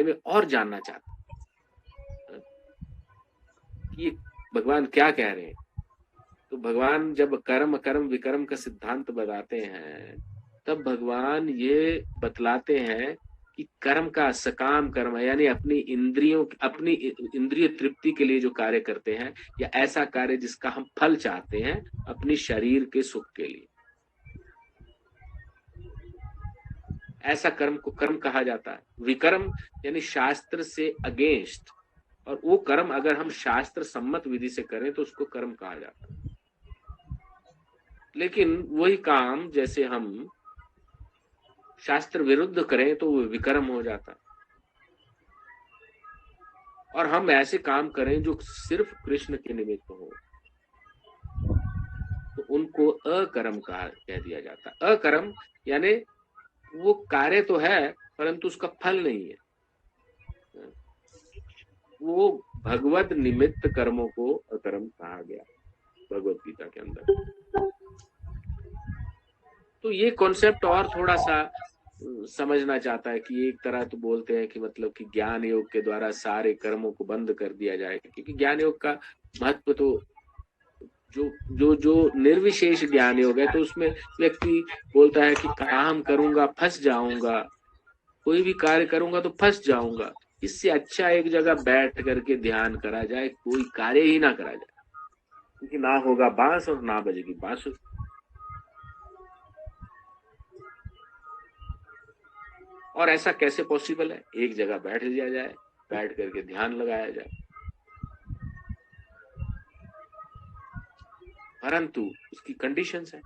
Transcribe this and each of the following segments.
में और जानना चाहता कि ये भगवान क्या कह रहे हैं। तो भगवान जब कर्म कर्म विकर्म का सिद्धांत बताते हैं, तब भगवान ये बतलाते हैं कि कर्म का सकाम कर्म है, यानी अपनी इंद्रिय तृप्ति के लिए जो कार्य करते हैं, या ऐसा कार्य जिसका हम फल चाहते हैं अपनी शरीर के सुख के लिए, ऐसा कर्म को कर्म कहा जाता है। विकर्म यानी शास्त्र से अगेंस्ट, और वो कर्म अगर हम शास्त्र सम्मत विधि से करें तो उसको कर्म कहा जाता है। लेकिन वही काम जैसे हम शास्त्र विरुद्ध करें तो वो विकर्म हो जाता है। और हम ऐसे काम करें जो सिर्फ कृष्ण के निमित्त हो, तो उनको अकर्म कह दिया जाता है। अकर्म यानी वो कार्य तो है परंतु उसका फल नहीं है, वो भगवत निमित्त कर्मों को अकर्म कहा गया भगवत गीता के अंदर। तो ये कॉन्सेप्ट और थोड़ा सा समझना चाहता है कि एक तरह तो बोलते हैं कि मतलब कि ज्ञान योग के द्वारा सारे कर्मों को बंद कर दिया जाए, क्योंकि ज्ञान योग का महत्व तो जो जो जो निर्विशेष ज्ञान योग है, तो उसमें व्यक्ति बोलता है कि काम करूंगा फंस जाऊंगा, कोई भी कार्य करूंगा तो फंस जाऊंगा, इससे अच्छा एक जगह बैठ करके ध्यान करा जाए, कोई कार्य ही ना करा जाए, क्योंकि ना होगा बांस और ना बजेगी बांसुरी। और ऐसा कैसे पॉसिबल है? एक जगह बैठ लिया जाए, बैठ करके ध्यान लगाया जाए, परंतु उसकी कंडीशंस है।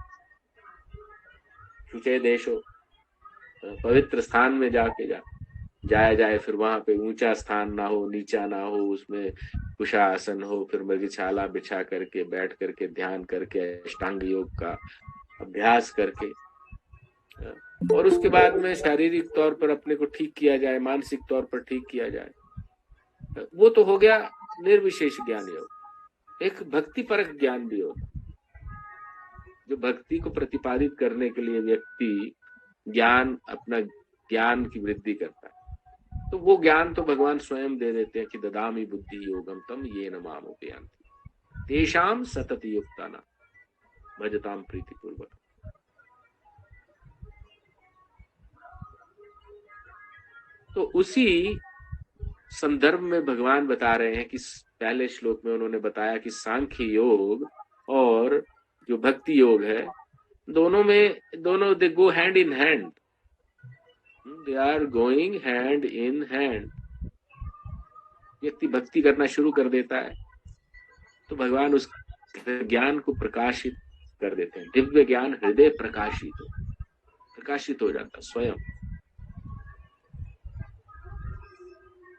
शुचे देश हो, पवित्र स्थान में जाया जाए, फिर वहां पे ऊंचा स्थान ना हो, नीचा ना हो, उसमें कुशासन हो, फिर मृगछाला बिछा करके बैठ करके ध्यान करके अष्टांग योग का अभ्यास करके, और उसके बाद में शारीरिक तौर पर अपने को ठीक किया जाए, मानसिक तौर पर ठीक किया जाए। वो तो हो गया निर्विशेष ज्ञान योग। एक भक्ति परक ज्ञान भी होता, जो भक्ति को प्रतिपादित करने के लिए व्यक्ति अपना ज्ञान की वृद्धि करता है, तो वो ज्ञान तो भगवान स्वयं दे देते हैं कि ददामि बुद्धि योगम तम येन मामुपयान्ति तेषां सतत युक्तानां भजताम प्रीतिपूर्वक। तो उसी संदर्भ में भगवान बता रहे हैं कि पहले श्लोक में उन्होंने बताया कि सांख्य योग और जो भक्ति योग है, दोनों they go hand in hand, they are going hand in hand. व्यक्ति भक्ति करना शुरू कर देता है तो भगवान उस ज्ञान को प्रकाशित कर देते हैं। दिव्य ज्ञान हृदय प्रकाशित हो जाता स्वयं।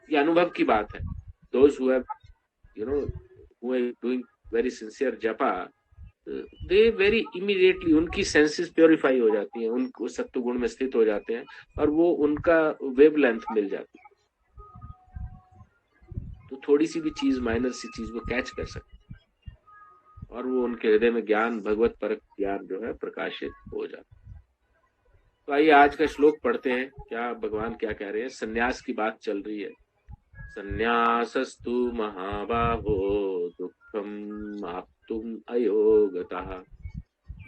ये अनुभव की बात है। Those who have, who are doing very sincere japa, they very immediately उनकी सेंसेस प्योरीफाई हो जाती हैं, उनको सत्व गुण में स्थित हो जाते हैं, और वो उनका वेवलेंथ मिल जाती है, तो थोड़ी सी भी चीज, माइनर सी चीज वो कैच कर सकते, और वो उनके हृदय में ज्ञान, भगवत परक ज्ञान जो है प्रकाशित हो जाता। तो आइए आज का श्लोक पढ़ते हैं, क्या भगवान क्या कह रहे हैं। सन्यास की बात चल रही है। सन्यासस्तु महाबाहो दुःखम् आप्तुम् अयोगतः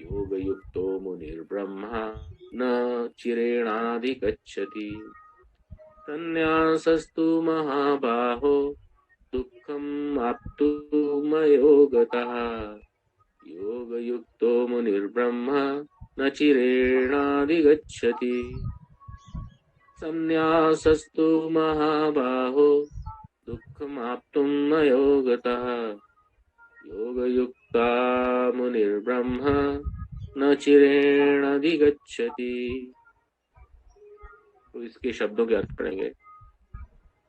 योगयुक्तो मुनिर्ब्रह्मा न चिरेणाधिगच्छति। सन्यासस्तु महाबाहो दुःखम् आप्तुम् अयोगतः योगयुक्तो मुनिर्ब्रह्मा न चिरेणाधिगच्छति। सन्यासस्तु महाबाहो दुःखमाप्तुम् अयोगतः योगयुक्ता मुनिर्ब्रह्मा न चिरेणाधिगच्छति। तो इसके शब्दों के अर्थ पढ़ेंगे।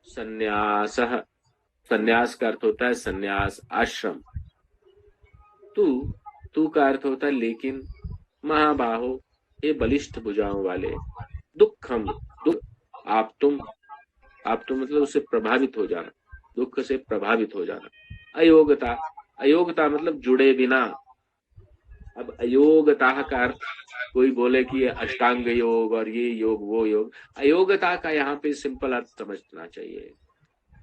सन्यासः, सन्यास का अर्थ होता है सन्यास, आश्रम। तू का अर्थ होता है लेकिन। महाबाहो, ये बलिष्ठ भुजाओं वाले। दुःखम, दुख। आप तुम मतलब उससे प्रभावित हो जाना, दुख से प्रभावित हो जाना। अयोगता मतलब जुड़े बिना। अब अयोगता का अर्थ कोई बोले कि ये अष्टांग योग और ये योग वो योग। अयोग्यता का यहाँ पे सिंपल अर्थ समझना चाहिए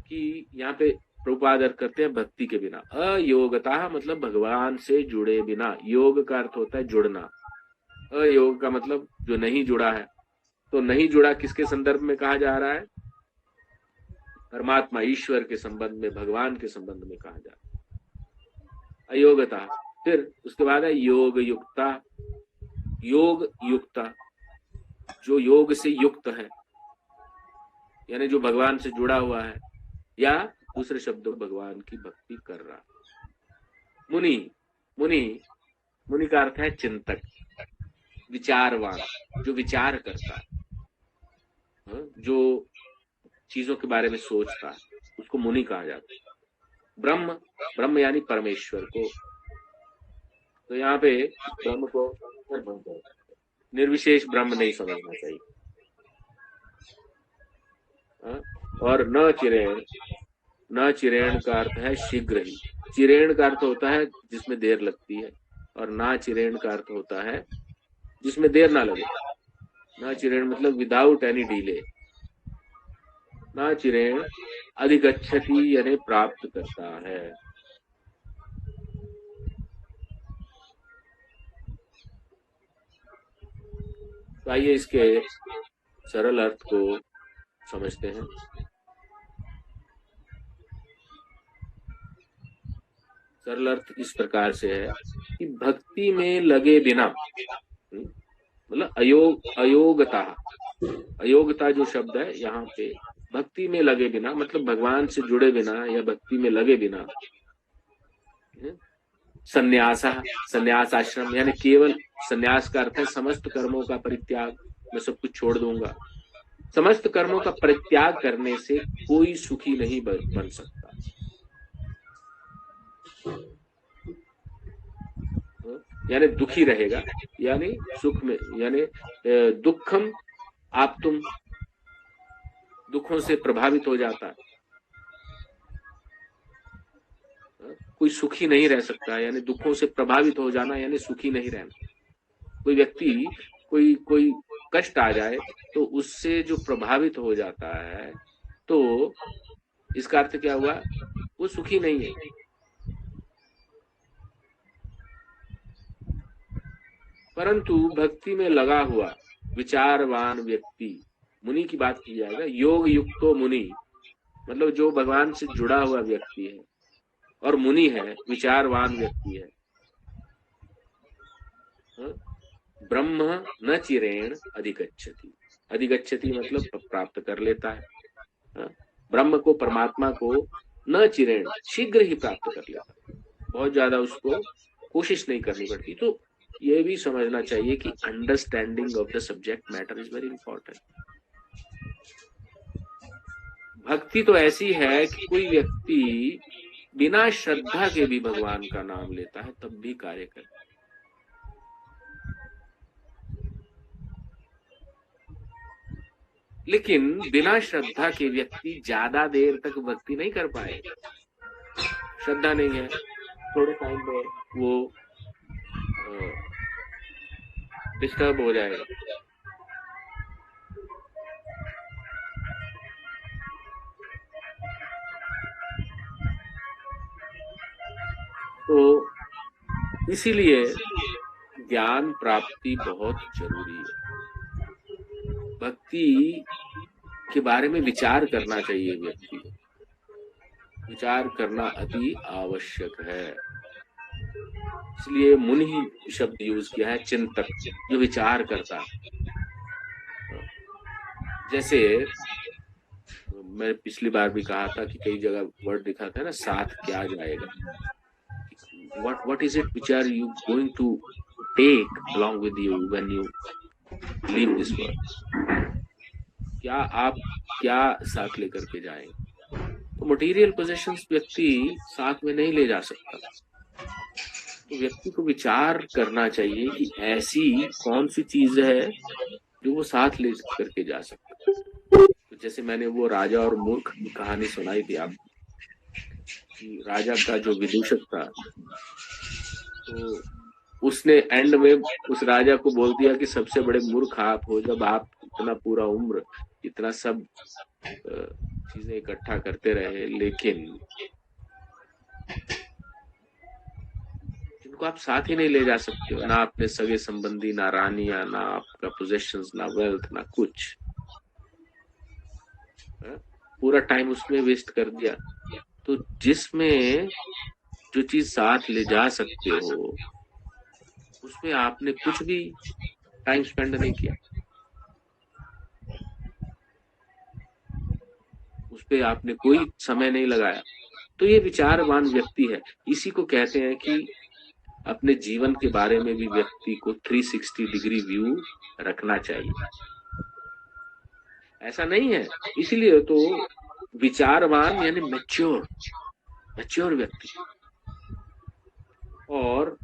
कि यहाँ पे प्रभुपाद अर्थ करते हैं भक्ति के बिना। अयोग्यता मतलब भगवान से जुड़े बिना। योग का अर्थ होता है जुड़ना, अयोग का मतलब जो नहीं जुड़ा है। तो नहीं जुड़ा किसके संदर्भ में कहा जा रहा है? परमात्मा ईश्वर के संबंध में, भगवान के संबंध में कहा जा रहा है अयोग्यता। फिर उसके बाद है योग युक्ता। योग युक्ता जो योग से युक्त है, यानी जो भगवान से जुड़ा हुआ है, या दूसरे शब्दों भगवान की भक्ति कर रहा है। मुनि, मुनि मुनि का अर्थ है चिंतक, विचारवान, जो विचार करता है, जो चीजों के बारे में सोचता है, उसको मुनि कहा जाता है। ब्रह्म, ब्रह्म यानी परमेश्वर को। तो यहाँ पे ब्रह्म को निर्विशेष ब्रह्म नहीं समझना चाहिए। और न चिरेण, न चिरेण का अर्थ है शीघ्र ही। चिरेण का अर्थ होता है जिसमें देर लगती है, और ना चिरेण का अर्थ होता है जिसमें देर ना लगे। ना चिरेण मतलब विदाउट एनी डिले। ना चिरेण अधिगच्छति यानी प्राप्त करता है। तो आइए इसके सरल अर्थ को समझते हैं। सरल अर्थ इस प्रकार से है कि भक्ति में लगे बिना, मतलब अयोग्यता, अयोग्यता जो शब्द है यहाँ पे, भक्ति में लगे बिना मतलब भगवान से जुड़े बिना या भक्ति में लगे बिना। संन्यास, संन्यास आश्रम यानी केवल, संन्यास का अर्थ है समस्त कर्मों का परित्याग, मैं सब कुछ छोड़ दूंगा। समस्त कर्मों का परित्याग करने से कोई सुखी नहीं बन सकता। यानी दुखी रहेगा, यानी सुख में, यानी दुखम आप तुम, दुखों से प्रभावित हो जाता है, कोई सुखी नहीं रह सकता। यानी दुखों से प्रभावित हो जाना यानी सुखी नहीं रहना। कोई व्यक्ति कोई कोई कष्ट आ जाए तो उससे जो प्रभावित हो जाता है, तो इसका अर्थ क्या हुआ? वो सुखी नहीं है। परंतु भक्ति में लगा हुआ विचारवान व्यक्ति, मुनि की बात की जाएगा, योग युक्तो मुनि मतलब जो भगवान से जुड़ा हुआ व्यक्ति है और मुनि है, विचारवान व्यक्ति है, ब्रह्म न चिरेण अधिगच्छति। अधिगच्छति मतलब प्राप्त कर लेता है। ब्रह्म को, परमात्मा को न चिरेण शीघ्र ही प्राप्त कर लेता है, बहुत ज्यादा उसको कोशिश नहीं करनी पड़ती। तो ये भी समझना चाहिए कि understanding of the subject matter is very important. भक्ति तो ऐसी है कि कोई व्यक्ति बिना श्रद्धा के भी भगवान का नाम लेता है तब भी कार्य करता है। लेकिन बिना श्रद्धा के व्यक्ति ज्यादा देर तक भक्ति नहीं कर पाएगा। श्रद्धा नहीं है, थोड़े टाइम में वो डिस्टर्ब हो जाएगा। तो इसीलिए ज्ञान प्राप्ति बहुत जरूरी है। भक्ति के बारे में विचार करना चाहिए व्यक्ति को, विचार करना अति आवश्यक है। इसलिए मुनि शब्द यूज किया है, चिंतक, जो विचार करता है। जैसे मैं पिछली बार भी कहा था कि कई जगह वर्ड लिखा था ना, साथ क्या जाएगा, what is it which are you going to take along with you when you leave this world? क्या आप क्या साथ लेकर के जाएंगे? तो मटेरियल पोजेशंस व्यक्ति साथ में नहीं ले जा सकता। तो व्यक्ति को विचार करना चाहिए कि ऐसी कौन सी चीज है जो वो साथ ले करके जा सकता है। तो जैसे मैंने वो राजा और मूर्ख की कहानी सुनाई थी आपको, कि राजा का जो विदूषक था, तो उसने एंड में उस राजा को बोल दिया कि सबसे बड़े मूर्ख आप हो, जब आप इतना पूरा उम्र इतना सब चीजें इकट्ठा करते रहे, लेकिन जिनको आप साथ ही नहीं ले जा सकते हो, ना अपने सगे संबंधी, ना रानियां, ना आपका पोजेशंस, ना वेल्थ, ना कुछ, पूरा टाइम उसमें वेस्ट कर दिया। तो जिसमें जो चीज साथ ले जा सकते हो, उसमें आपने कुछ भी टाइम स्पेंड नहीं किया, उस पे आपने कोई समय नहीं लगाया। तो ये विचारवान व्यक्ति है। इसी को कहते हैं कि अपने जीवन के बारे में भी व्यक्ति को 360 डिग्री व्यू रखना चाहिए। ऐसा नहीं है, इसीलिए तो विचारवान यानी मैच्योर, मैच्योर व्यक्ति। और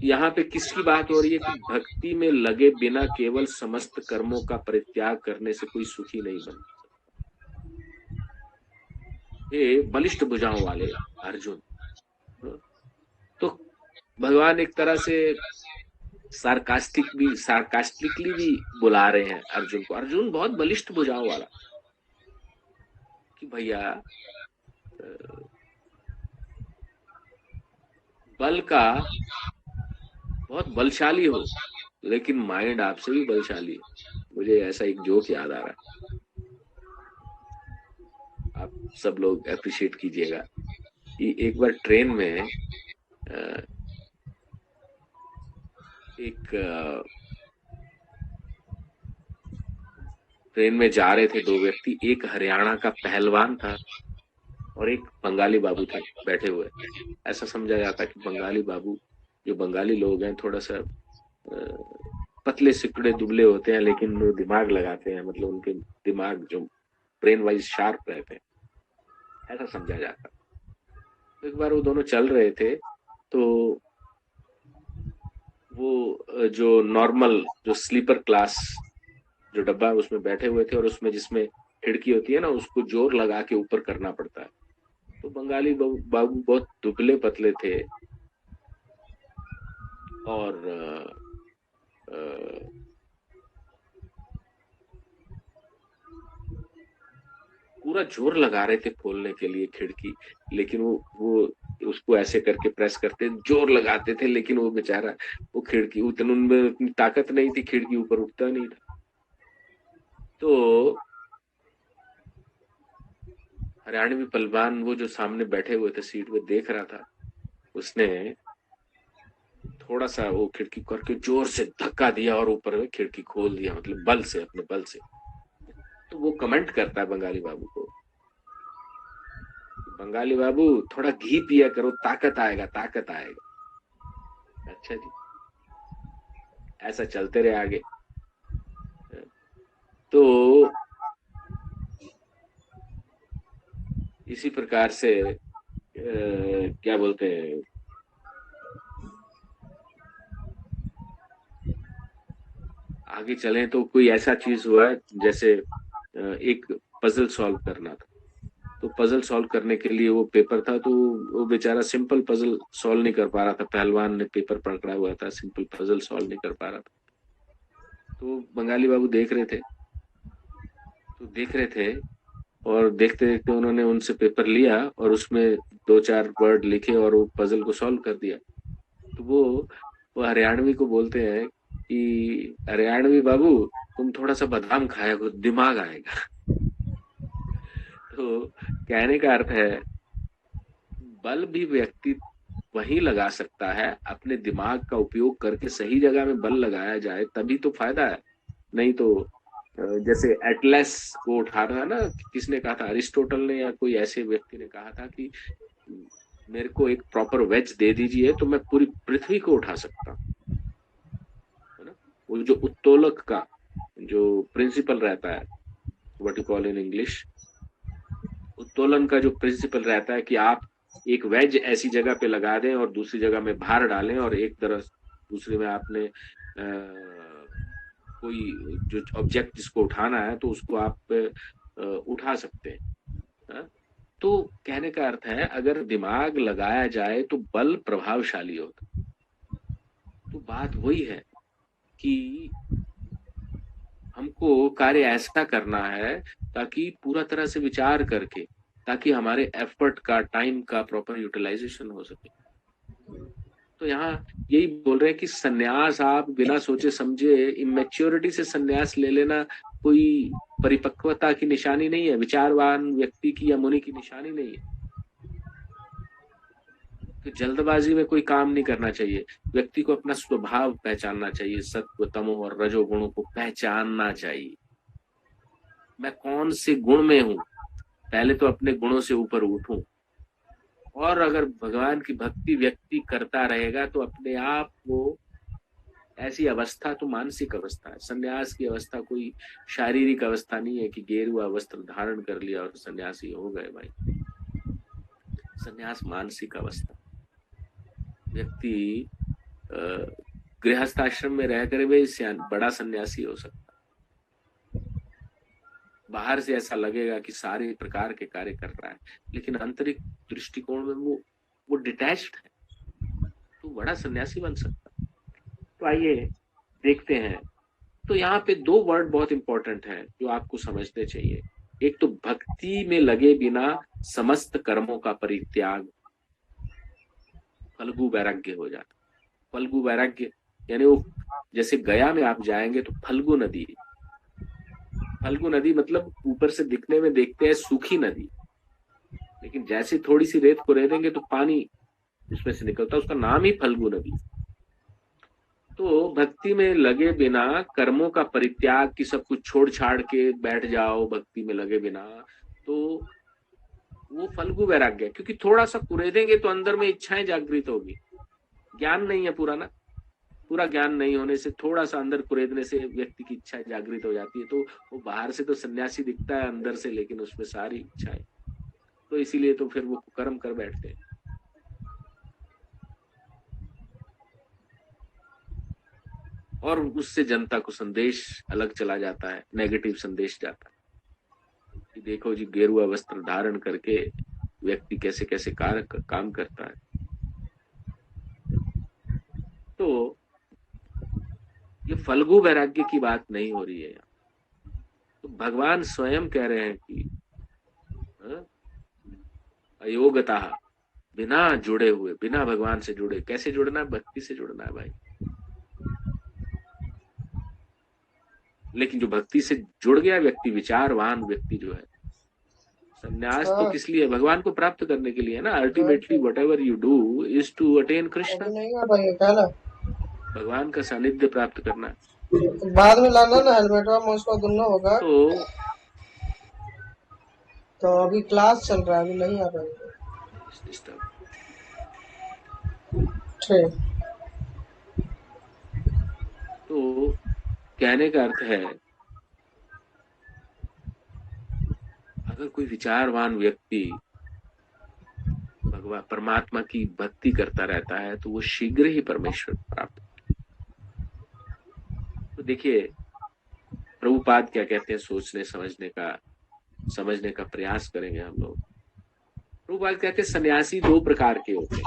यहाँ पे किसकी बात हो रही है कि भक्ति में लगे बिना केवल समस्त कर्मों का परित्याग करने से कोई सुखी नहीं बन। ये बलिष्ठ भुजाओं वाले अर्जुन, तो भगवान एक तरह से सार्कास्टिकली भी बुला रहे हैं अर्जुन को। अर्जुन बहुत बलिष्ठ भुजाओं वाला, कि भैया बल का बहुत बलशाली हो, लेकिन माइंड आपसे भी बलशाली है। मुझे ऐसा एक जोक याद आ रहा है, आप सब लोग अप्रिशिएट कीजिएगा। कि एक बार ट्रेन में एक ट्रेन में जा रहे थे दो व्यक्ति, एक हरियाणा का पहलवान था और एक बंगाली बाबू थे बैठे हुए। ऐसा समझा जाता है कि बंगाली बाबू, जो बंगाली लोग हैं, थोड़ा सा पतले सिकुड़े दुबले होते हैं, लेकिन वो दिमाग लगाते हैं, मतलब उनके दिमाग जो ब्रेन वाइज शार्प रहते हैं, ऐसा समझा जाता है। तो एक बार वो दोनों चल रहे थे, तो वो जो नॉर्मल जो स्लीपर क्लास जो डब्बा है उसमें बैठे हुए थे, और उसमें जिसमें खिड़की होती है ना, उसको जोर लगा के ऊपर करना पड़ता है। तो बंगाली बाबू बहुत दुबले पतले थे, और पूरा जोर लगा रहे थे खोलने के लिए खिड़की, लेकिन वो उसको ऐसे करके प्रेस करते, जोर लगाते थे, लेकिन वो बेचारा, वो खिड़की उतने, उनमें उतनी ताकत नहीं थी, खिड़की ऊपर उठता नहीं था। तो हरियाणवी पहलवान वो जो सामने बैठे हुए थे सीट पे देख रहा था, उसने थोड़ा सा वो खिड़की करके जोर से धक्का दिया और ऊपर में खिड़की खोल दिया, मतलब बल से, अपने बल से। तो वो कमेंट करता है बंगाली बाबू को, बंगाली बाबू थोड़ा घी पिया करो, ताकत आएगा, ताकत आएगा। अच्छा जी, ऐसा चलते रहे आगे। तो इसी प्रकार से क्या बोलते हैं, आगे चलें तो कोई ऐसा चीज हुआ है, जैसे एक पजल सॉल्व करना था। तो पजल सॉल्व करने के लिए वो पेपर था, तो वो बेचारा सिंपल पजल सॉल्व नहीं कर पा रहा था। पहलवान ने पेपर पकड़ा हुआ था, सिंपल पजल सॉल्व नहीं कर पा रहा था। तो बंगाली बाबू देख रहे थे, तो देख रहे थे, और देखते देखते उन्होंने उनसे पेपर लिया और उसमें दो चार वर्ड लिखे और वो पजल को सॉल्व कर दिया। तो वो हरियाणवी को बोलते हैं कि हरियाणवी बाबू, तुम थोड़ा सा बादाम खाया करो, दिमाग आएगा। तो कहने का अर्थ है, बल भी व्यक्ति वही लगा सकता है, अपने दिमाग का उपयोग करके सही जगह में बल लगाया जाए तभी तो फायदा है। नहीं तो जैसे एटलस को उठाना है ना, किसने कहा था, अरिस्टोटल ने या कोई ऐसे व्यक्ति ने कहा था कि मेरे को एक प्रॉपर वेज दे दीजिए तो मैं पूरी पृथ्वी को उठा सकता हूँ, है ना। वो जो उत्तोलक का जो प्रिंसिपल रहता है, what you call in English, उत्तोलन का जो प्रिंसिपल रहता है कि आप एक वेज ऐसी जगह पे लगा दें और दूसरी जगह में भार डालें, और एक तरफ दूसरे में आपने कोई जो ऑब्जेक्ट जिसको उठाना है तो उसको आप उठा सकते हैं, हाँ? तो कहने का अर्थ है, अगर दिमाग लगाया जाए तो बल प्रभावशाली होता बात वही है कि हमको कार्य ऐसा करना है ताकि पूरा तरह से विचार करके, ताकि हमारे एफर्ट का, टाइम का प्रॉपर यूटिलाइजेशन हो सके। तो यहाँ यही बोल रहे हैं कि सन्यास आप बिना सोचे समझे इमेच्योरिटी से सन्यास ले लेना कोई परिपक्वता की निशानी नहीं है, विचारवान व्यक्ति की या मुनि की निशानी नहीं है। तो जल्दबाजी में कोई काम नहीं करना चाहिए। व्यक्ति को अपना स्वभाव पहचानना चाहिए, सत्व, तमो और रजोगुणों को पहचानना चाहिए। मैं कौन से गुण में हूं, पहले तो अपने गुणों से ऊपर उठूं। और अगर भगवान की भक्ति व्यक्ति करता रहेगा तो अपने आप को, ऐसी अवस्था तो मानसिक अवस्था है। सन्यास की अवस्था कोई शारीरिक अवस्था नहीं है कि गेरुआ वस्त्र धारण कर लिया और सन्यासी हो गए। भाई, सन्यास मानसिक अवस्था। व्यक्ति गृहस्थ आश्रम में रहकर भी बड़ा सन्यासी हो सकता है। बाहर से ऐसा लगेगा कि सारे प्रकार के कार्य कर रहा है, लेकिन आंतरिक दृष्टिकोण में वो डिटैच्ड है, तो बड़ा सन्यासी बन सकता है। तो आइए देखते हैं। तो यहाँ पे दो वर्ड बहुत इंपॉर्टेंट हैं जो आपको समझने चाहिए। एक तो भक्ति में लगे बिना समस्त कर्मों का परित्याग, फल्गु वैराग्य हो जाता। फल्गु वैराग्य यानी वो, जैसे गया में आप जाएंगे तो फल्गु नदी, फल्गु नदी मतलब ऊपर से दिखने में देखते हैं सूखी नदी, लेकिन जैसे थोड़ी सी रेत को रेतेंगे तो पानी उसमें से निकलता है, उसका नाम ही फल्गु नदी। तो भक्ति में लगे बिना कर्मों का परित्याग, की सब कुछ छोड़ छाड़ के बैठ जाओ भक्ति में लगे बिना, तो वो फल्गु वैराग्य है। क्योंकि थोड़ा सा कुरेदेंगे तो अंदर में इच्छाएं जागृत होगी। ज्ञान नहीं है पूरा ना, पूरा ज्ञान नहीं होने से थोड़ा सा अंदर कुरेदने से व्यक्ति की इच्छा जागृत हो जाती है। तो वो बाहर से तो सन्यासी दिखता है, अंदर से लेकिन उसमें सारी इच्छाएं, तो इसीलिए तो फिर वो कर्म कर बैठते हैं। और उससे जनता को संदेश अलग चला जाता है, नेगेटिव संदेश जाता है कि देखो जी, गेरुआ वस्त्र धारण करके व्यक्ति कैसे कैसे काम करता है। तो ये फल्गु वैराग्य की बात नहीं हो रही है यहाँ। तो भगवान स्वयं कह रहे हैं कि अयोगता, बिना जुड़े हुए, बिना भगवान से जुड़े। कैसे जुड़ना है? भक्ति से जुड़ना है भाई। लेकिन जो भक्ति से जुड़ गया व्यक्ति, विचारवान व्यक्ति जो है, संन्यास तो किस लिए? भगवान को प्राप्त करने के लिए है ना। Ultimately whatever you do is to attain Krishna, भगवान का सानिध्य प्राप्त करना। बाद में लाना ना हेलमेट, उसका दुन्ना होगा। तो अभी क्लास चल रहा है, अभी नहीं आ पाएंगे। ठीक। तो कहने का अर्थ है, अगर कोई विचारवान व्यक्ति भगवान परमात्मा की भक्ति करता रहता है तो वो शीघ्र ही परमेश्वर प्राप्त। तो देखिए प्रभुपाद क्या कहते हैं, सोचने समझने का प्रयास करेंगे हम लोग। प्रभुपाद कहते हैं सन्यासी दो प्रकार के होते हैं।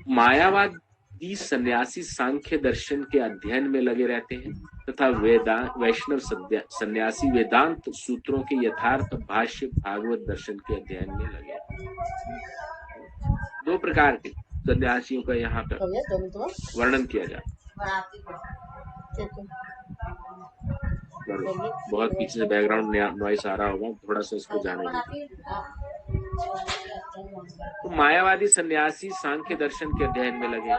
मायावादी सन्यासी सांख्य दर्शन के अध्ययन में लगे रहते हैं, तथा वैष्णव सन्यासी वेदांत सूत्रों के यथार्थ भाष्य भागवत दर्शन के अध्ययन में लगे। दो प्रकार के सन्यासियों का यहाँ पर वर्णन किया जाता है। बहुत पीछे से बैकग्राउंड नॉइस आ रहा होगा, थोड़ा सा इसको जाने दीजिए। तो मायावादी सन्यासी सांख्य दर्शन के अध्ययन में लगे।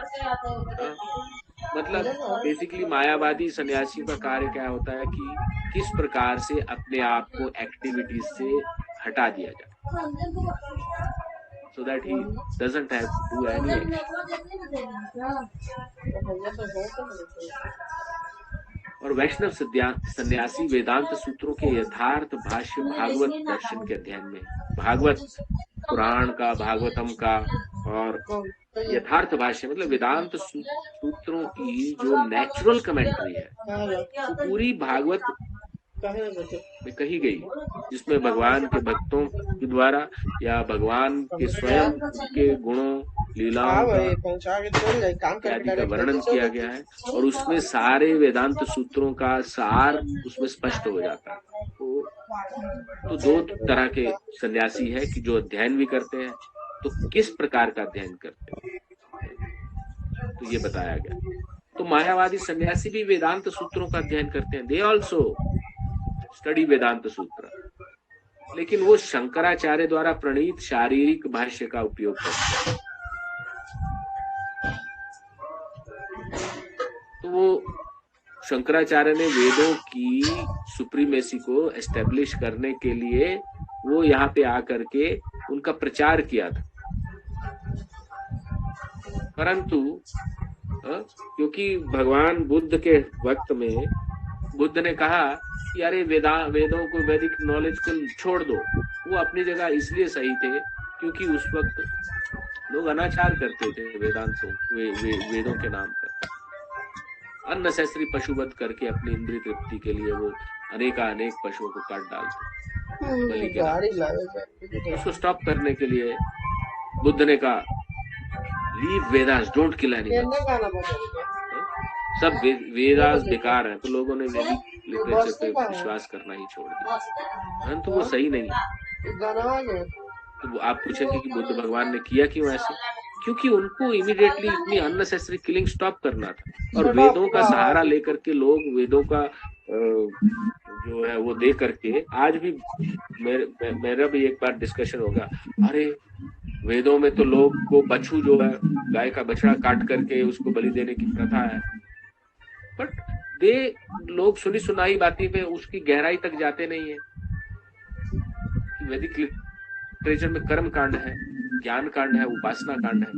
मतलब बेसिकली मायावादी सन्यासियों का कार्य क्या होता है कि किस प्रकार से अपने आप को एक्टिविटीज से हटा दिया जाए, so that he doesn't have to do any action. और वैष्णव सन्यासी वेदांत सूत्रों के यथार्थ भाष्य भागवत दर्शन के अध्ययन में, भागवत पुराण का, भागवतम का और यथार्थ भाष्य मतलब वेदांत सूत्रों की जो नेचुरल कमेंट्री है वो पूरी भागवत में कही गई, जिसमें भगवान के भक्तों की के द्वारा या भगवान के स्वयं के गुणों, लीलाओं हाँ का भाई, पहुंचा के चल जाए, काम करके इत्यादि का डायरेक्ट लेके वर्णन चल। किया गया है और उसमें सारे वेदांत सूत्रों का सार उसमें स्पष्ट हो जाता है। तो दो तरह के सन्यासी है कि जो अध्ययन भी करते हैं, तो किस प्रकार का अध्ययन करते हैं, तो ये बताया गया। तो मायावादी सन्यासी भी वेदांत सूत्रों का अध्ययन करते हैं, दे ऑल्सो स्टडी वेदांत सूत्र, लेकिन वो शंकराचार्य द्वारा प्रणीत शारीरिक भाष्य का उपयोग करते हैं। तो वो शंकराचार्य ने वेदों की सुप्रीमेसी को एस्टेब्लिश करने के लिए वो यहाँ पे आकर के उनका प्रचार किया था, परंतु क्योंकि भगवान बुद्ध के वक्त में बुद्ध ने कहा कि अरे वेदों को, वैदिक नॉलेज को छोड़ दो। वो अपनी जगह इसलिए सही थे क्योंकि उस वक्त लोग अनाचार करते थे वेदांतों वेदों के नाम पर, अननेसेसरी पशुवध करके अपनी इंद्रिय तृप्ति के लिए वो अनेक पशुओं को काट डालते बलि के नाम। उसको स्टॉप करने के लिए बुद्ध ने कहा leave Vedas, don't kill animals, सब वेदास बेकार है। तो लोगों ने वैदिक लिटरेचर पे विश्वास करना ही छोड़ दिया, परंतु वो सही नहीं है। तो आप पूछेंगे कि बुद्ध भगवान ने किया क्यों ऐसे? क्योंकि उनको इमीडिएटली इतनी अननेसेसरी किलिंग स्टॉप करना था, और वेदों का सहारा लेकर के लोग वेदों का जो है वो दे करके, आज भी मेरा भी एक बार डिस्कशन होगा, अरे वेदों में तो लोग को बछू जो है, गाय का बछड़ा काट करके उसको बलि देने की प्रथा है, बट लोग सुनी सुनाई बातें पे उसकी गहराई तक जाते नहीं है। वैदिक लिटरेचर में कर्म कांड है, ज्ञान कांड है, उपासना कांड है,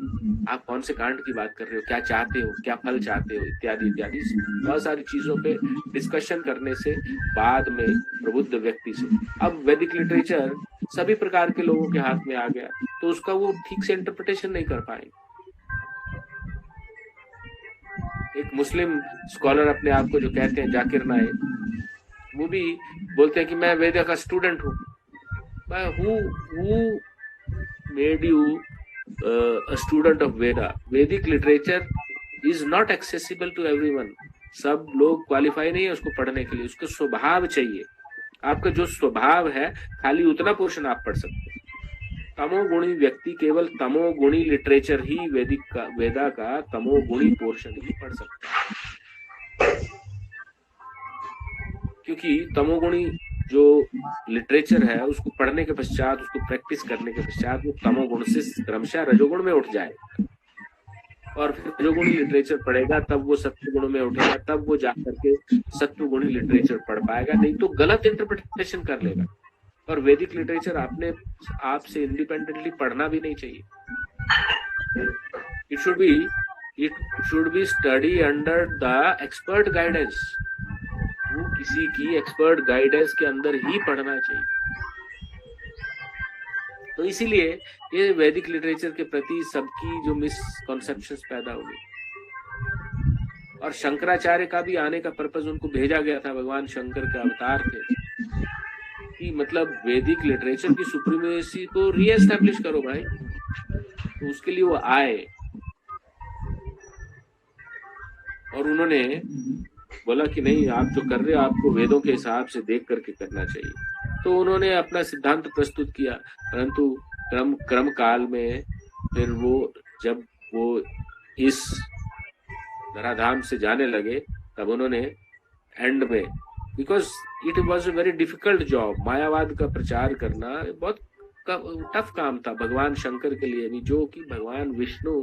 आप कौन से कांड की बात कर रहे हो, क्या चाहते हो, क्या फल चाहते हो, इत्यादि इत्यादि बहुत सारी चीजों पे डिस्कशन करने से बाद में प्रबुद्ध व्यक्ति से, अब वैदिक लिटरेचर सभी प्रकार के लोगों के हाथ में आ गया, तो उसका वो ठीक से इंटरप्रिटेशन नहीं कर पाएंगे। एक मुस्लिम स्कॉलर अपने आप को जो कहते हैं जाकिर नाइक, वो भी बोलते हैं कि मैं वेद का स्टूडेंट हूँ। Who made you a student of Veda? Vedic literature is not accessible to everyone. सब लोग क्वालिफाई नहीं है उसको पढ़ने के लिए, उसको स्वभाव चाहिए। आपका जो स्वभाव है खाली उतना पोर्शन आप पढ़ सकते हैं। तमोगुणी व्यक्ति केवल तमोगुणी लिटरेचर ही वेदा का तमोगुणी पोर्शन ही पढ़ सकता है, क्योंकि तमोगुणी जो लिटरेचर है उसको पढ़ने के पश्चात, उसको प्रैक्टिस करने के पश्चात वो तमोगुण से क्रमशः रजोगुण में उठ जाएगा, और फिर रजोगुणी लिटरेचर पढ़ेगा तब वो सत्वगुण में उठेगा, तब वो जाकर के सत्वगुणी लिटरेचर पढ़ पाएगा, नहीं तो गलत इंटरप्रिटेशन कर लेगा। और वैदिक लिटरेचर आपने आपसे इंडिपेंडेंटली पढ़ना भी नहीं चाहिए। It should be study under the expert guidance. वो किसी की एक्सपर्ट गाइडेंस के अंदर ही पढ़ना चाहिए। तो इसीलिए ये वैदिक लिटरेचर के प्रति सबकी जो मिसकॉन्सेप्शंस पैदा हो गई, और शंकराचार्य का भी आने का पर्पस, उनको भेजा गया था, भगवान शंकर के अवतार थे, कि मतलब वैदिक लिटरेचर की सुप्रीमेसी को रीएस्टैब्लिश करो भाई। तो उसके लिए वो आए और उन्होंने बोला कि नहीं, आप जो कर रहे हो आपको वेदों के हिसाब से देख करके करना चाहिए। तो उन्होंने अपना सिद्धांत प्रस्तुत किया, परंतु क्रम काल में फिर जब वो इस धराधाम से जाने लगे, तब उन्होंने एंड में, because it was a very difficult job, मायावाद का प्रचार करना बहुत टफ काम था भगवान शंकर के लिए भी, जो कि भगवान विष्णु,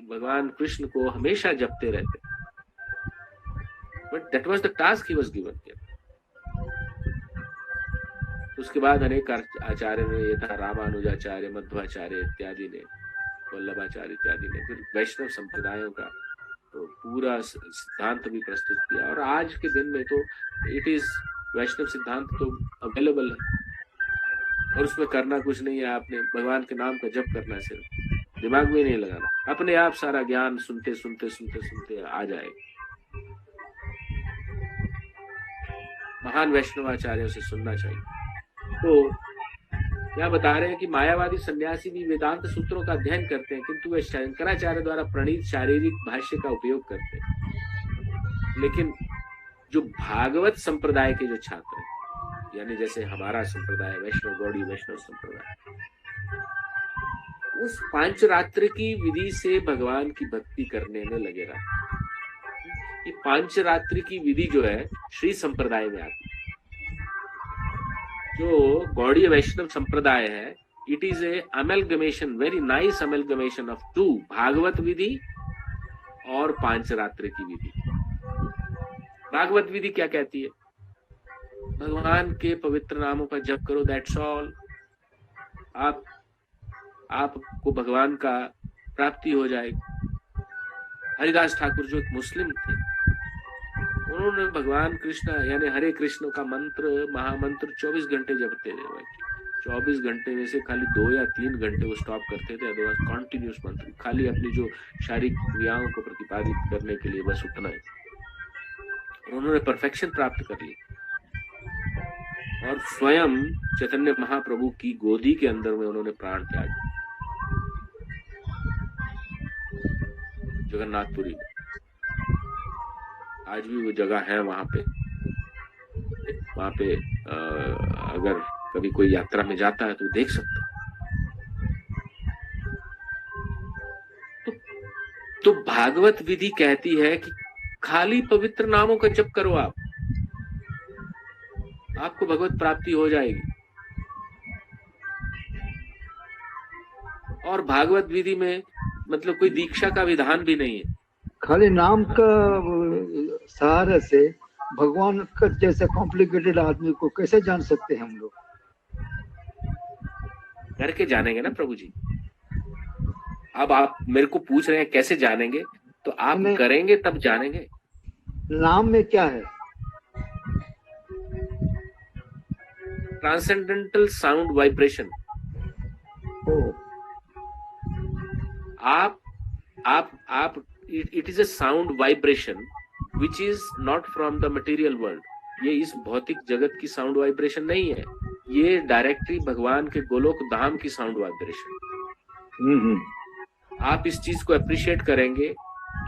भगवान कृष्ण को हमेशा जपते रहते, but that was the task he was given. उसके बाद अनेक आचार्य ने, ये था रामानुजाचार्य, मध्वाचार्य इत्यादि ने, वल्लभाचार्य इत्यादि ने फिर वैष्णव संप्रदायों का तो पूरा सिद्धांत भी प्रस्तुत किया, और आज के दिन में तो इट इज वैष्णव सिद्धांत तो अवेलेबल है, और उसमें करना कुछ नहीं है, आपने भगवान के नाम का जप करना है, सिर्फ दिमाग में नहीं लगाना, अपने आप सारा ज्ञान सुनते सुनते सुनते सुनते आ जाएगा। महान वैष्णवाचार्यों से सुनना चाहिए। तो यहाँ बता रहे हैं कि मायावादी सन्यासी भी वेदांत सूत्रों का अध्ययन करते हैं, किंतु वे शंकराचार्य द्वारा प्रणीत शारीरिक भाष्य का उपयोग करते हैं। लेकिन जो भागवत संप्रदाय के जो छात्र हैं, यानी जैसे हमारा संप्रदाय वैष्णव गौड़ी वैष्णव संप्रदाय, उस पांचरात्र की विधि से भगवान की भक्ति करने में लगे रहते। ये पांचरात्र की विधि जो है श्री संप्रदाय में आती है। जो गौड़ीय वैष्णव संप्रदाय है, it is a amalgamation, very nice amalgamation of two, भागवत विधि और पांचरात्र की विधि। भागवत विधि क्या कहती है? भगवान के पवित्र नामों का जप करो, दैट्स ऑल। आपको भगवान का प्राप्ति हो जाएगी। हरिदास ठाकुर जो एक मुस्लिम थे, उन्होंने भगवान कृष्ण यानी हरे कृष्ण का मंत्र, महामंत्र 24 घंटे जपते थे। 24 घंटे में से खाली 2 या 3 घंटे वो स्टॉप करते थे, अदरवाइज कॉन्टिन्यूस मंत्र, खाली अपनी जो शारीरिक क्रियाओं को प्रतिपादित करने के लिए, बस उतना ही। उन्होंने परफेक्शन प्राप्त कर ली और स्वयं चैतन्य महाप्रभु की गोदी के अंदर में उन्होंने प्राण त्याग, जगन्नाथपुरी में। आज भी वो जगह है वहां पे। अगर कभी कोई यात्रा में जाता है तो देख सकता है। तो भागवत विधि कहती है कि खाली पवित्र नामों का जप करो, आपको भगवत प्राप्ति हो जाएगी। और भागवत विधि में मतलब कोई दीक्षा का विधान भी नहीं है, खाली नाम का सहारा से भगवान का जैसे कॉम्प्लिकेटेड आदमी को कैसे जान सकते हैं हम लोग? करके जानेंगे ना प्रभु जी। अब आप मेरे को पूछ रहे हैं कैसे जानेंगे, तो आप करेंगे तब जानेंगे। नाम में क्या है? Transcendental sound vibration. आप it is a sound vibration which is not from the material world. ये इस भौतिक जगत की साउंड वाइब्रेशन नहीं है, ये डायरेक्टली भगवान के गोलोक धाम की साउंड वाइब्रेशन। आप इस चीज को अप्रिशिएट करेंगे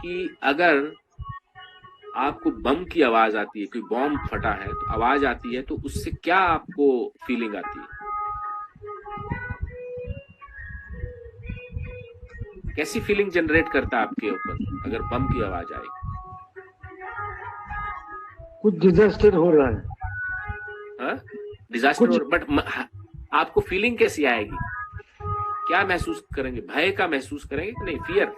कि अगर आपको बम की आवाज आती है, कोई बॉम्ब फटा है तो आवाज आती है, तो उससे क्या आपको फीलिंग आती है? कैसी फीलिंग जनरेट करता है आपके ऊपर अगर बम की आवाज आए? कुछ डिजास्टर हो रहा है। डिजास्टर हो, बट आपको फीलिंग कैसी आएगी? क्या महसूस करेंगे? भय का महसूस करेंगे कि नहीं? Fear.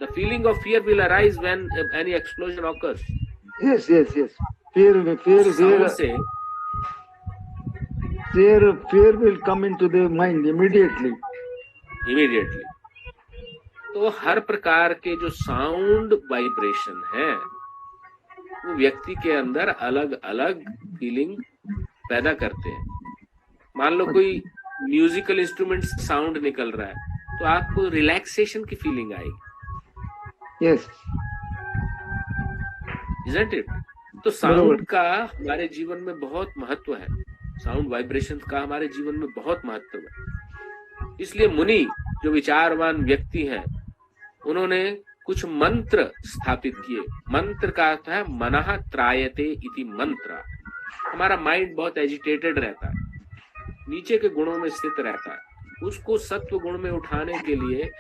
The feeling of fear will arise when any explosion occurs. Yes. Fear will come into the mind immediately. तो हर प्रकार के जो साउंड वाइब्रेशन है, वो व्यक्ति के अंदर अलग अलग फीलिंग पैदा करते हैं। मान लो कोई म्यूजिकल इंस्ट्रूमेंट साउंड निकल रहा है, तो आपको रिलैक्सेशन की फीलिंग आएगी। Yes. Isn't it? तो साउंड का हमारे जीवन में बहुत महत्व है, साउंड वाइब्रेशन का हमारे जीवन में बहुत महत्व है। इसलिए मुनि जो विचारवान व्यक्ति हैं, उन्होंने कुछ मंत्र स्थापित किए। मंत्र का अर्थ है मनः त्रायते इति मंत्र। हमारा माइंड बहुत एजिटेटेड रहता है, नीचे के गुणों में स्थित रहता है, उसको सत्व गुण में उठाने के लिए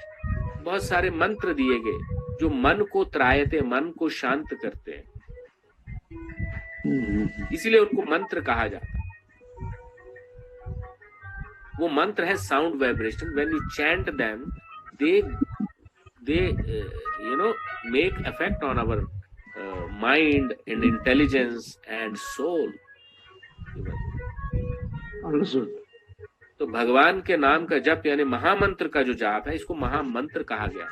बहुत सारे मंत्र दिए गए जो मन को त्रायते, मन को शांत करते हैं। इसीलिए उनको मंत्र कहा जाता है। वो मंत्र है sound vibration. When you chant them, they make effect on our mind and intelligence and soul. तो भगवान के नाम का जप यानी महामंत्र का जो जाप है, इसको महामंत्र कहा गया है,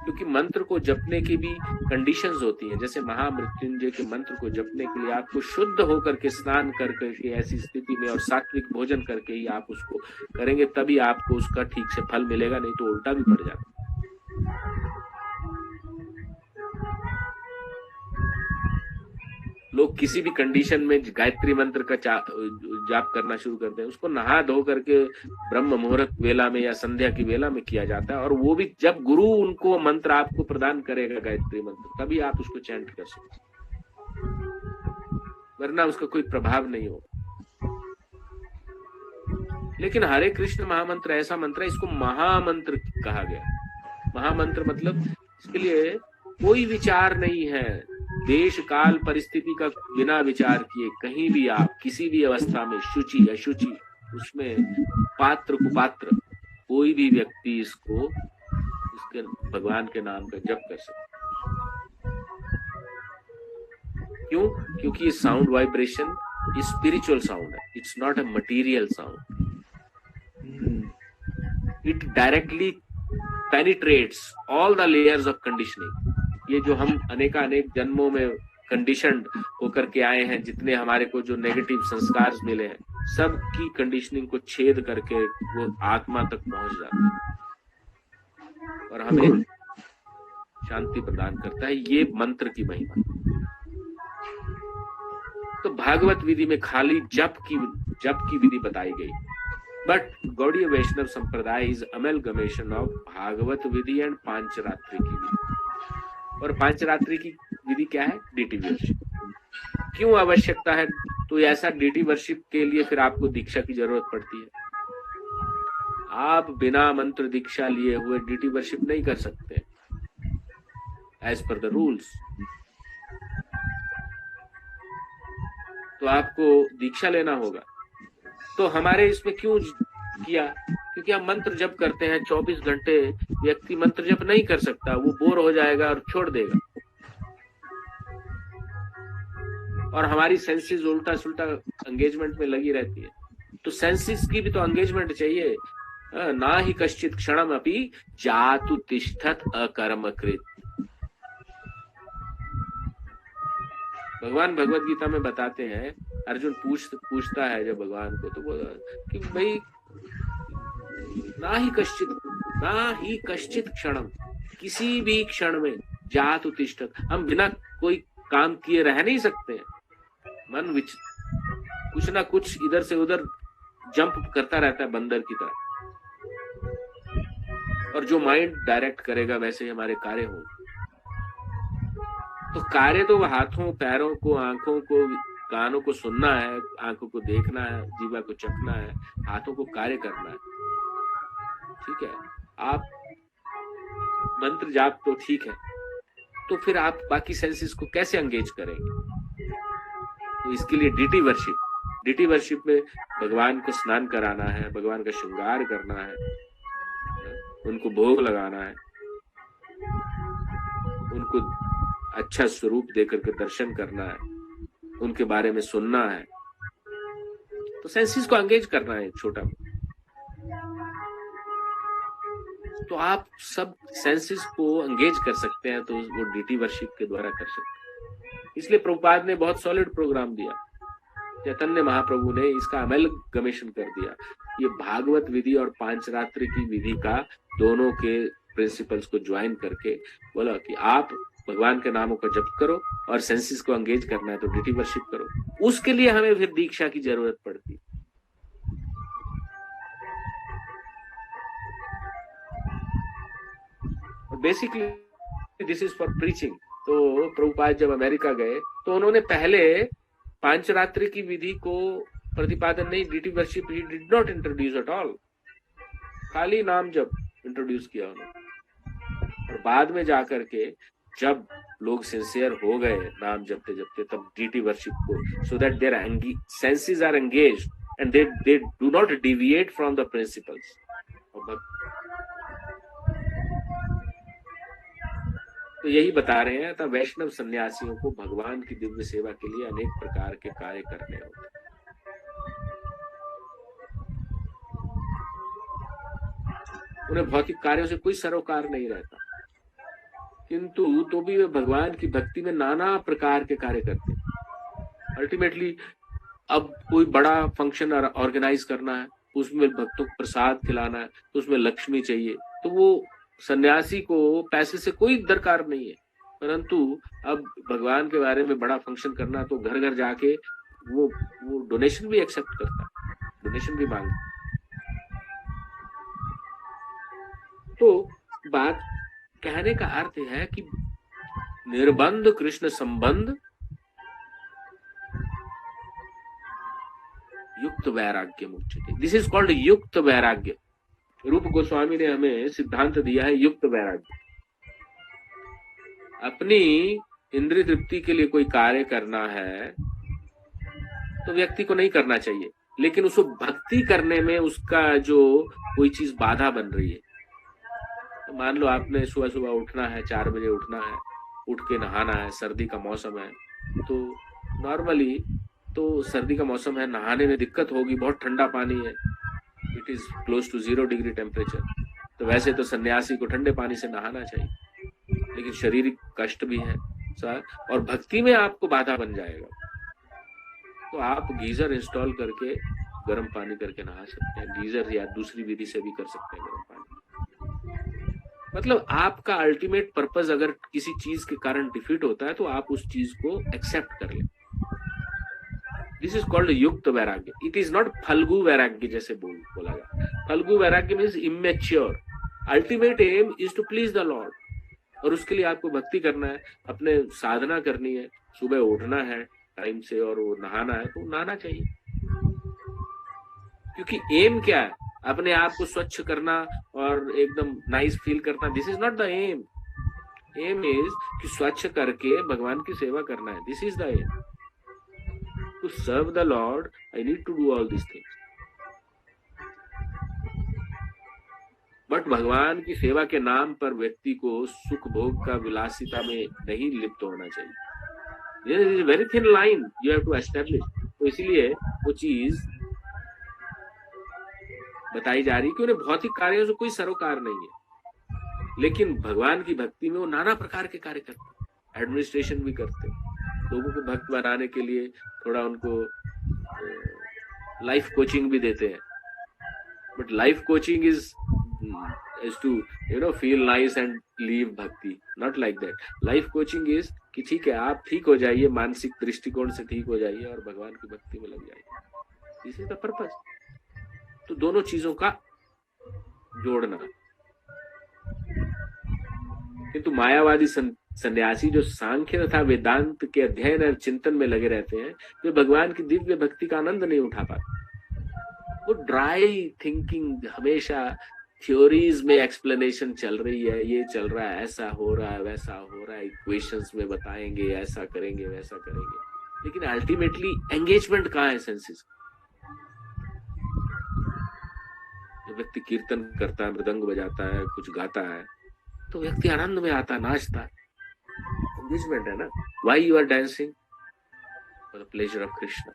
क्योंकि मंत्र को जपने की भी कंडीशंस होती हैं। जैसे महामृत्युंजय के मंत्र को जपने के लिए आपको शुद्ध होकर के स्नान करके ऐसी स्थिति में और सात्विक भोजन करके ही आप उसको करेंगे, तभी आपको उसका ठीक से फल मिलेगा, नहीं तो उल्टा भी पड़ जाता। लोग किसी भी कंडीशन में गायत्री मंत्र का जाप करना शुरू करते हैं, उसको नहा धो करके ब्रह्म मुहूर्त वेला में या संध्या की वेला में किया जाता है, और वो भी जब गुरु उनको मंत्र आपको प्रदान करेगा गायत्री मंत्र, तभी आप उसको चैंट कर सकते, वरना उसका कोई प्रभाव नहीं होगा। लेकिन हरे कृष्ण महामंत्र ऐसा मंत्र है, इसको महामंत्र कहा गया। महामंत्र मतलब इसके लिए कोई विचार नहीं है, देश काल परिस्थिति का बिना विचार किए कहीं भी आप किसी भी अवस्था में, शुचि अशुचि, उसमें पात्र कुपात्र, कोई भी व्यक्ति इसको इसके भगवान के नाम का जप कर सकता। क्यों? क्योंकि ये साउंड वाइब्रेशन स्पिरिचुअल साउंड है, it's not a material sound. It directly penetrates all the layers of conditioning. ये जो हम अनेक जन्मों में कंडीशनड होकर के आए हैं, जितने हमारे को जो नेगेटिव संस्कार मिले हैं, सब की कंडीशनिंग को छेद करके वो आत्मा तक पहुंच जाता है और हमें शांति प्रदान करता है। ये मंत्र की महिमा। तो भागवत विधि में खाली जप की विधि बताई गई, बट गौड़ीय वैष्णव संप्रदाय इज अमेलगमेशन ऑफ भागवत विधि एंड पांचरात्रि की विधि। और पांचरात्रि की विधि क्या है? Deity worship. क्यों आवश्यकता है? तो ऐसा डीटी वर्शिप के लिए फिर आपको दीक्षा की जरूरत पड़ती है। आप बिना मंत्र दीक्षा लिए हुए डीटी वर्शिप नहीं कर सकते एज पर द रूल्स। तो आपको दीक्षा लेना होगा। तो हमारे इसमें क्यों किया? क्योंकि हम मंत्र जप करते हैं 24 घंटे, व्यक्ति मंत्र जप नहीं कर सकता, वो बोर हो जाएगा और छोड़ देगा। और हमारी सेंसेस उल्टा सुल्टा एंगेजमेंट में लगी रहती है। तो सेंसेस की भी तो एंगेजमेंट चाहिए। ना ही कश्चित क्षणम अपि जातु तिष्ठत अकर्मकृत। भगवान भगवत गीता में बताते हैं, अर्जुन पूछता है जब भगवान को, तो बोला कि भाई ना ही कश्चित क्षणम, किसी भी क्षण में जातु तिष्ठत, हम बिना कोई काम किए रह नहीं सकते हैं। मन कुछ ना कुछ इधर से उधर जंप करता रहता है बंदर की तरह, और जो माइंड डायरेक्ट करेगा वैसे ही हमारे कार्य होंगे। तो कार्य तो हाथों पैरों को, आंखों को, कानों को सुनना है, आंखों को देखना है, जीवा को चखना है, हाथों को कार्य करना है। ठीक है, आप मंत्र जाप तो ठीक है, तो फिर आप बाकी सेंसेस को कैसे एंगेज करेंगे? तो इसके लिए डीटी वर्शिप में भगवान को स्नान कराना है, भगवान का श्रृंगार करना है, उनको भोग लगाना है, उनको अच्छा स्वरूप देकर के दर्शन करना है, उनके बारे में सुनना है। तो सेंसेस को एंगेज करना है छोटा। तो आप सब सेंसेस को एंगेज कर सकते हैं, तो वो डीटी वर्शिप के द्वारा कर सकते हैं। इसलिए प्रभुपाद ने बहुत सॉलिड प्रोग्राम दिया, चैतन्य महाप्रभु ने इसका अमेलगमेशन कर दिया। ये भागवत विधि और पांचरात्रि की विधि का दोनों के प्रिंसिपल्स को ज्वाइन करके बोला कि आप भगवान के नामों का जप करो और सेंसेस को एंगेज करना है तो डीटी वर्शिप करो। उसके लिए हमें फिर दीक्षा की जरूरत पड़ती है। Basically this is for preaching. तो प्रभुपाद जब अमेरिका गए तो उन्होंने पहले पांचरात्रि की विधि को प्रतिपादन नहीं, deity worship he did not introduce at all, खाली नाम जप इंट्रोड्यूस किया उन्होंने। और बाद में जाकर के जब लोग सिंसियर हो गए नाम जपते जपते, तब डीटी वर्शिप को, so that their senses are engaged and they do not deviate from the principles. तो यही बता रहे हैं, तब वैष्णव सन्यासियों को भगवान की दिव्य सेवा के लिए अनेक प्रकार के कार्य करने होते हैं। उन्हें भौतिक कार्यों से कोई सरोकार नहीं रहता, किंतु तो भी वे भगवान की भक्ति में नाना प्रकार के कार्य करते हैं। अल्टीमेटली अब कोई बड़ा फंक्शन ऑर्गेनाइज करना है, उसमें भक्तों को प्रसाद खिलाना है, तो उसमें लक्ष्मी चाहिए। तो वो सन्यासी को पैसे से कोई दरकार नहीं है, परंतु अब भगवान के बारे में बड़ा फंक्शन करना तो घर घर जाके वो डोनेशन भी एक्सेप्ट करता है, डोनेशन भी मांगता। तो बात कहने का अर्थ है कि निर्बंध कृष्ण संबंध युक्त वैराग्य मुच्यते, दिस इज कॉल्ड युक्त वैराग्य। रूप गोस्वामी ने हमें सिद्धांत दिया है युक्त वैराग्य। अपनी इंद्रिय तृप्ति के लिए कोई कार्य करना है तो व्यक्ति को नहीं करना चाहिए, लेकिन उसको भक्ति करने में उसका जो कोई चीज बाधा बन रही है। तो मान लो आपने सुबह सुबह उठना है, 4 बजे उठना है, उठ के नहाना है, सर्दी का मौसम है, तो नॉर्मली तो सर्दी का मौसम है, नहाने में दिक्कत होगी, बहुत ठंडा पानी है, it is close to 0 degree temperature. तो वैसे तो सन्यासी को ठंडे पानी से नहाना चाहिए, लेकिन शारीरिक कष्ट भी है और भक्ति में आपको बाधा बन जाएगा, तो आप गीजर इंस्टॉल करके गर्म पानी करके नहा सकते हैं, गीजर या दूसरी विधि से भी कर सकते हैं गर्म पानी। मतलब आपका अल्टीमेट पर्पस अगर किसी चीज के कारण डिफीट होता है तो आप उस चीज को एक्सेप्ट कर लें। दिस इज कॉल्ड युक्त वैराग्य। इट इज नॉट फल्गु वैराग्य जैसे बोला गया। फल्गु वैराग्य means immature. Ultimate aim is to please the Lord, और उसके लिए आपको भक्ति करना है, अपने साधना करनी है, सुबह उठना है टाइम से और वो नहाना है तो नहाना चाहिए। क्योंकि एम क्या है? अपने आप को स्वच्छ करना और एकदम नाइस फील करना। This is not the aim. Aim is कि स्वच्छ करके भगवान की सेवा करना है। This is the aim. To serve the lord I need to do all this things. But भगवान की सेवा के नाम पर व्यक्ति को सुख भोग का विलासिता में नहीं लिप्त होना चाहिए। There is a very thin line you have to establish। तो इसीलिए वो चीज बताई जा रही कि उन्हें भौतिक कार्यों से कोई सरोकार नहीं है, लेकिन भगवान की भक्ति में वो नाना प्रकार के कार्य करते हैं, एडमिनिस्ट्रेशन भी करते हैं, लोगों को भक्त बनाने के लिए थोड़ा उनको लाइफ कोचिंग भी देते हैं। But life coaching is to feel nice and leave bhakti, not like that। Life coaching is कि ठीक है आप ठीक हो जाइए, मानसिक दृष्टिकोण से ठीक हो जाइए और भगवान की भक्ति में लग जाइए। This is the purpose. तो दोनों चीजों का जोड़ना। किंतु मायावादी सन्यासी जो सांख्य तथा वेदांत के अध्ययन और चिंतन में लगे रहते हैं, वे भगवान की दिव्य भक्ति का आनंद नहीं उठा पाते। वो ड्राई थिंकिंग, हमेशा थ्योरीज में एक्सप्लेनेशन चल रही है, ये चल रहा है, ऐसा हो रहा है, वैसा हो रहा है, इक्वेशंस में बताएंगे, ऐसा करेंगे, वैसा करेंगे, लेकिन अल्टीमेटली एंगेजमेंट कहाँ है सेंसेस। जब व्यक्ति कीर्तन करता है, मृदंग बजाता है, कुछ गाता है, तो व्यक्ति आनंद में आता, नाचता है, एंगेजमेंट है ना। Why you are dancing? For the pleasure of Krishna,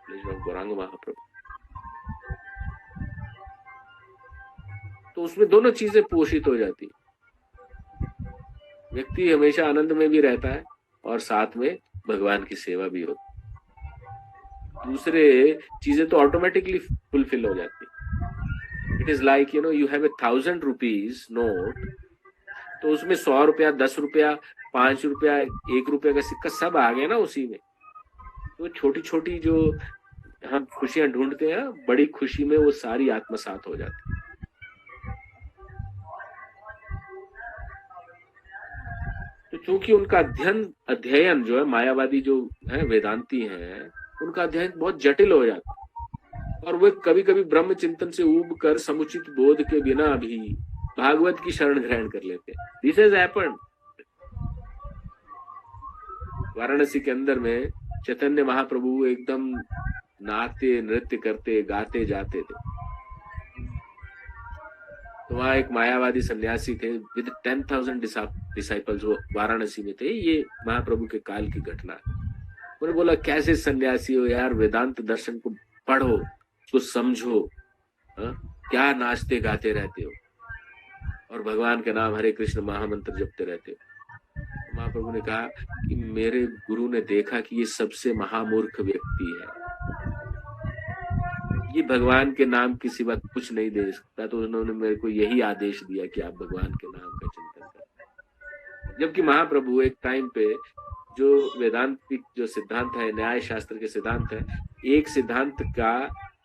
pleasure of Gauranga Mahaprabhu. तो उसमें दोनों चीजें पोषित हो जाती। व्यक्ति हमेशा आनंद में भी रहता है और साथ में भगवान की सेवा भी होती। दूसरे चीजें तो ऑटोमेटिकली फुलफिल हो जाती। It is like you have 1000 rupees note, तो उसमें 100 रुपया, 10 रुपया, 5 रुपया, 1 रुपया का सिक्का सब आ गया ना उसी में। तो छोटी छोटी जो हम खुशियां ढूंढते हैं, बड़ी खुशी में वो सारी आत्मसात हो जाती। तो चूंकि उनका अध्ययन जो है, मायावादी जो है, वेदांती हैं, उनका अध्ययन बहुत जटिल हो जाता है और वे कभी कभी ब्रह्म चिंतन से ऊब कर समुचित बोध के बिना भी भागवत की शरण ग्रहण कर लेते हैं। This has happened. वाराणसी के अंदर में चैतन्य महाप्रभु एकदम नाचते, नृत्य करते, गाते जाते थे। तो वहां एक मायावादी सन्यासी थे विद 10,000 डिसाइपल्स, वो वाराणसी में थे। ये महाप्रभु के काल की घटना है। उन्होंने बोला, कैसे सन्यासी हो यार, वेदांत दर्शन को पढ़ो, उसको समझो, क्या नाचते गाते रहते हो और भगवान के नाम हरे कृष्ण महामंत्र जपते रहते हो। महाप्रभु ने कहा कि मेरे गुरु ने देखा कि ये सबसे महामूर्ख व्यक्ति है, ये भगवान के नाम के सिवा कुछ नहीं दे सकता, तो उन्होंने मेरे को यही आदेश दिया कि आप भगवान के नाम का चिंतन करें। जबकि महाप्रभु एक टाइम पे जो वेदांतिक जो सिद्धांत है, न्याय शास्त्र के सिद्धांत है, एक सिद्धांत का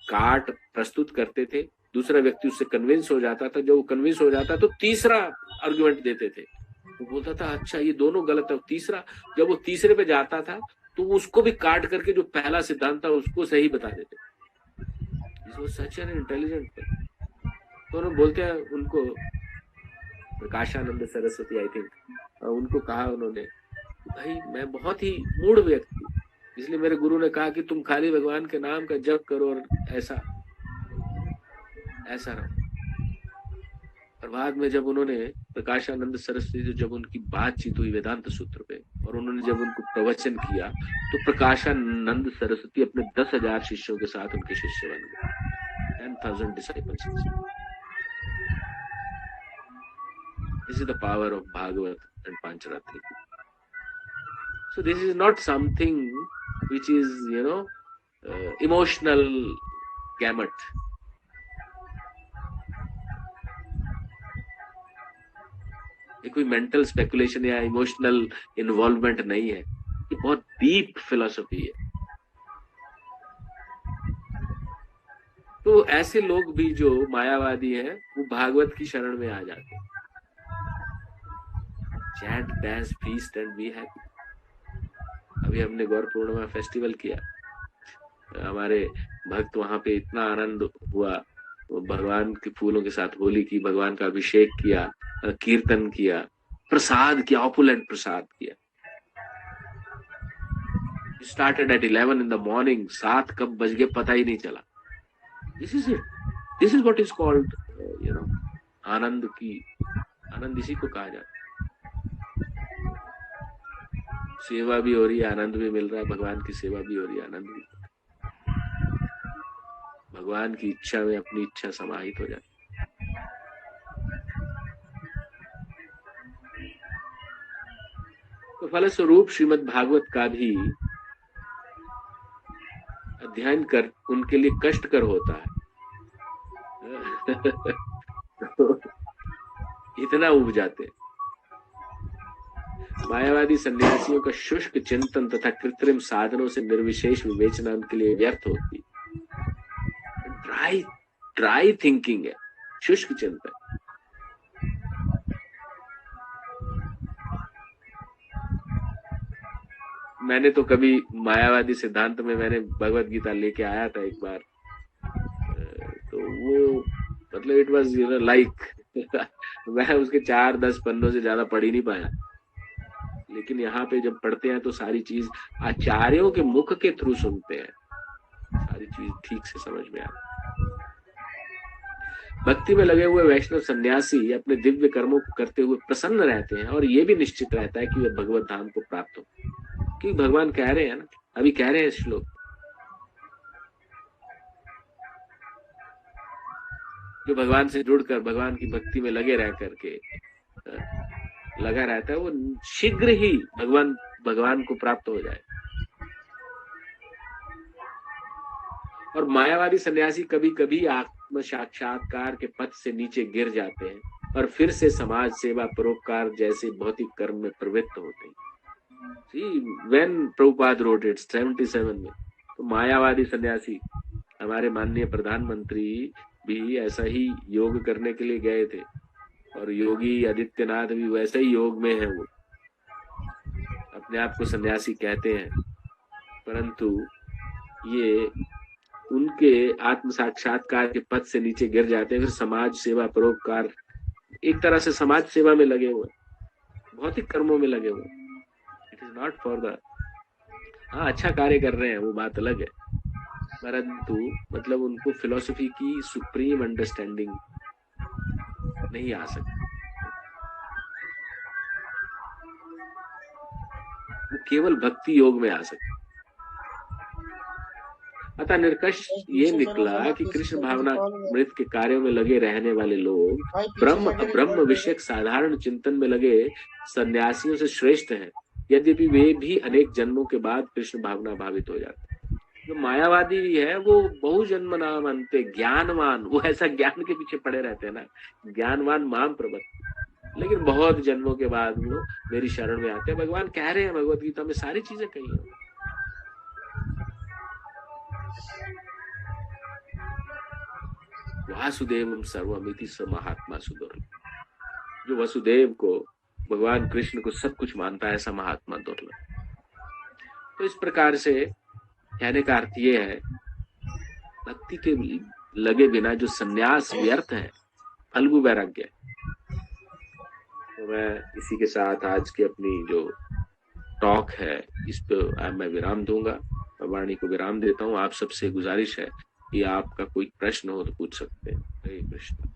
काट प्रस्तुत करते थे, दूसरा व्यक्ति उससे कन्विंस हो जाता था, जब वो कन्विंस हो जाता तो तीसरा आर्गुमेंट देते थे, वो बोलता था अच्छा ये दोनों गलत है, तीसरा, जब वो तीसरे पे जाता था तो उसको भी काट करके जो पहला सिद्धांत था उसको सही बता देते। This was such an intelligent. तो उन्होंने बोलते हैं उनको प्रकाशानंद सरस्वती आई थिंक, उनको कहा उन्होंने भाई मैं बहुत ही मूढ़ व्यक्ति, इसलिए मेरे गुरु ने कहा कि तुम खाली भगवान के नाम का जप करो और ऐसा ऐसा रहो। और बाद में जब उन्होंने प्रकाशानंद सरस्वती से जब उनकी बातचीत हुई वेदांत सूत्र पे और उन्होंने जब उनको प्रवचन किया तो प्रकाशानंद सरस्वती अपने 10,000 शिष्यों के साथ उनके शिष्य बन गए, 10,000 disciples। This is the power of Bhagavad and Pancharatri. So this is not something which is, emotional gamut. ये कोई मेंटल स्पेकुलेशन या इमोशनल इन्वॉल्वमेंट नहीं है, ये बहुत डीप फिलॉसफी है। तो ऐसे लोग भी जो मायावादी हैं वो भागवत की शरण में आ जाते हैं। Chant, dance, feast and be happy. अभी हमने गौर पूर्णिमा फेस्टिवल किया, हमारे भक्त वहां पे इतना आनंद हुआ, भगवान के फूलों के साथ होली की, भगवान का अभिषेक किया, कीर्तन किया, प्रसाद किया, ऑपुलेंट प्रसाद किया। Started at 11 in the morning, 7 कब बज गए पता ही नहीं चला। This is it, this is what is called आनंद की, आनंद इसी को कहा जाता है। सेवा भी हो रही है, आनंद भी मिल रहा है, भगवान की सेवा भी हो रही है, आनंद भी, भगवान की इच्छा में अपनी इच्छा समाहित हो जाती। तो फलस्वरूप श्रीमद् भागवत का भी अध्ययन कर उनके लिए कष्टकर होता है। इतना उब जाते। मायावादी सन्यासियों का शुष्क चिंतन तथा कृत्रिम साधनों से निर्विशेष विवेचना उनके लिए व्यर्थ होती। ड्राई थिंकिंग है, शुष्क चिंतन। मैंने तो कभी मायावादी सिद्धांत में मैंने भगवत गीता लेके आया था एक बार, तो वो मतलब इट वाज लाइक मैं उसके 4-10 पन्नों से ज्यादा पढ़ ही नहीं पाया। लेकिन यहाँ पे जब पढ़ते हैं तो सारी चीज आचार्यों के मुख के थ्रू सुनते हैं, सारी चीज ठीक से समझ में आती। भक्ति में लगे हुए वैष्णव सन्यासी अपने दिव्य कर्मों को करते हुए प्रसन्न रहते हैं और ये भी निश्चित रहता है कि वे भगवत धाम को प्राप्त हो, क्योंकि भगवान कह रहे हैं ना, अभी कह रहे हैं श्लोक, जो भगवान से जुड़कर भगवान की भक्ति में लगे रह करके लगा रहता है वो शीघ्र ही भगवान को प्राप्त हो जाए। और मायावादी सन्यासी कभी कभी आत्म साक्षात्कार के पथ से नीचे गिर जाते हैं और फिर से समाज सेवा, परोपकार जैसे भौतिक कर्म में प्रवृत्त होते हैं। See, when Prabhupada wrote it 77 में, तो मायावादी सन्यासी हमारे माननीय प्रधानमंत्री भी ऐसा ही योग करने के लिए गए थे और योगी आदित्यनाथ भी वैसे ही योग में है। वो अपने आप को सन्यासी कहते हैं, परंतु ये उनके आत्म साक्षात्कार के पद से नीचे गिर जाते हैं, फिर समाज सेवा, परोपकार, एक तरह से समाज सेवा में लगे हुए, भौतिक कर्मों में लगे हुए। It is not for the, हाँ अच्छा कार्य कर रहे हैं वो बात अलग है, परंतु मतलब उनको फिलॉसफी की सुप्रीम अंडरस्टैंडिंग नहीं आ सकती। वो केवल भक्ति योग में आ सकती। अतः निष्कर्ष ये निकला कि कृष्ण भावना मृत के कार्यों में लगे रहने वाले लोग ब्रह्म विषयक साधारण चिंतन में लगे सन्यासियों से श्रेष्ठ हैं, यद्यपि वे भी अनेक जन्मों के बाद कृष्ण भावना भावित हो जाते हैं। जो मायावादी है वो बहुजन्म नाम अंते ज्ञानवान, वो ऐसा ज्ञान के पीछे पड़े रहते हैं ना, ज्ञानवान माम प्रवत, लेकिन बहुत जन्मों के बाद वो मेरी शरण में आते हैं। भगवान कह रहे हैं भगवत गीता में सारी चीजें कही हैं। वासुदेवम सर्वमिति स महात्मा सुदुर्लभ। जो वसुदेव को, भगवान कृष्ण को सब कुछ मानता है, ऐसा महात्मा दुर्लभ। तो इस प्रकार से कहने का अर्थ ये है, भक्ति के लगे बिना जो सन्यास व्यर्थ है, फल्गु वैराग्य। तो मैं इसी के साथ आज की अपनी जो टॉक है इस पे मैं विराम दूंगा, वाणी को विराम देता हूँ। आप सबसे गुजारिश है कि आपका कोई प्रश्न हो तो पूछ सकते हैं। हरे कृष्ण।